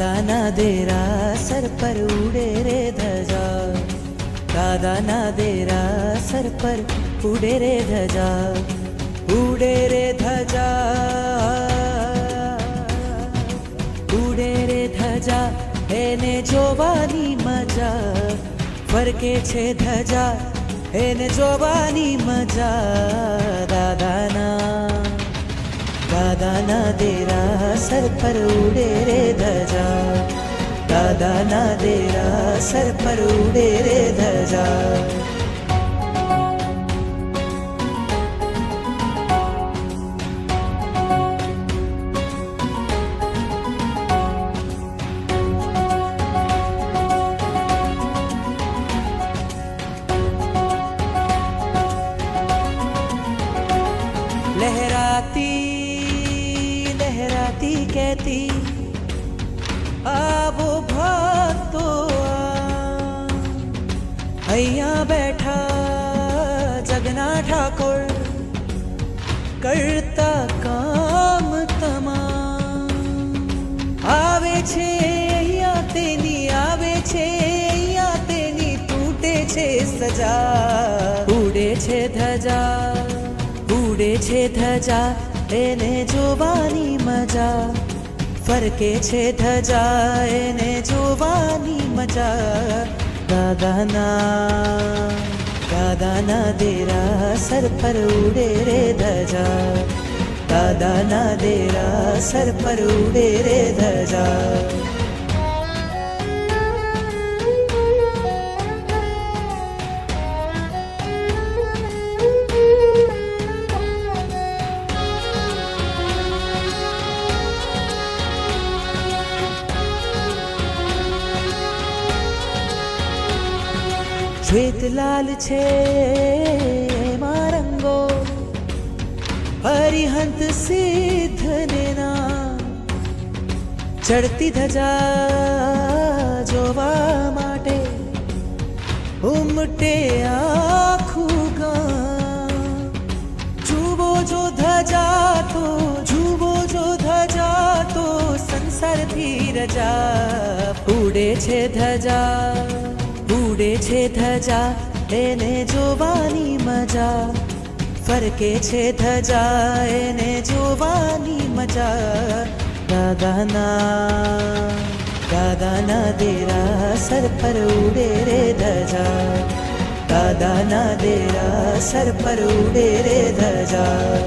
દાદાના દેરા સર પર ઉડે રે ધજા, દાદાના દેરા સર પર ઉડે રે ધજા, ઉડે રે ધજા, ઉડે રે ધજા, એને જોવાની મજા, ફરકે છે ધજા, એને જોવાની મજા. દાદાના દેરા સર પર ઉડે રે ધજા, દાદાના દેરા સર પર ઉડે રે ધજા. लहराती लहराती कहती आवो भक्तो અહીંયા બેઠા જગના ઠાકોર કરતા કામ તમામ. આવે છે અહીંયા તેની, આવે છે અહીંયા તેની, તૂટે છે સજા. ઉડે છે ધજા, ઉડે છે ધજા, એને જોવાની મજા, ફરકે છે ધજા, એને જોવાની મજા. દાદાના દેરા સર પર ઉડે રે ધજા, દાદાના દેરા સર પર ઉડે રે ધજા. શ્વેત લાલ છે એમાં રંગો, હરિહંત સિદ્ધને નામ. ચડતી ધજા જોવા માટે ઉમટે આખું ગામ. જુઓ જો ધજા તો, જુઓ જો ધજા તો, સંસારથી રજા. ઉડે છે ધજા, ઉડે છે ધજા, એને જોવાની મજા, ફરકે છે ધજા, એને જોવાની મજા. દાદાના દેરા સર પર ઉડે રે ધજા, દાદાના દેરા સર પર ઉડે રે ધજા.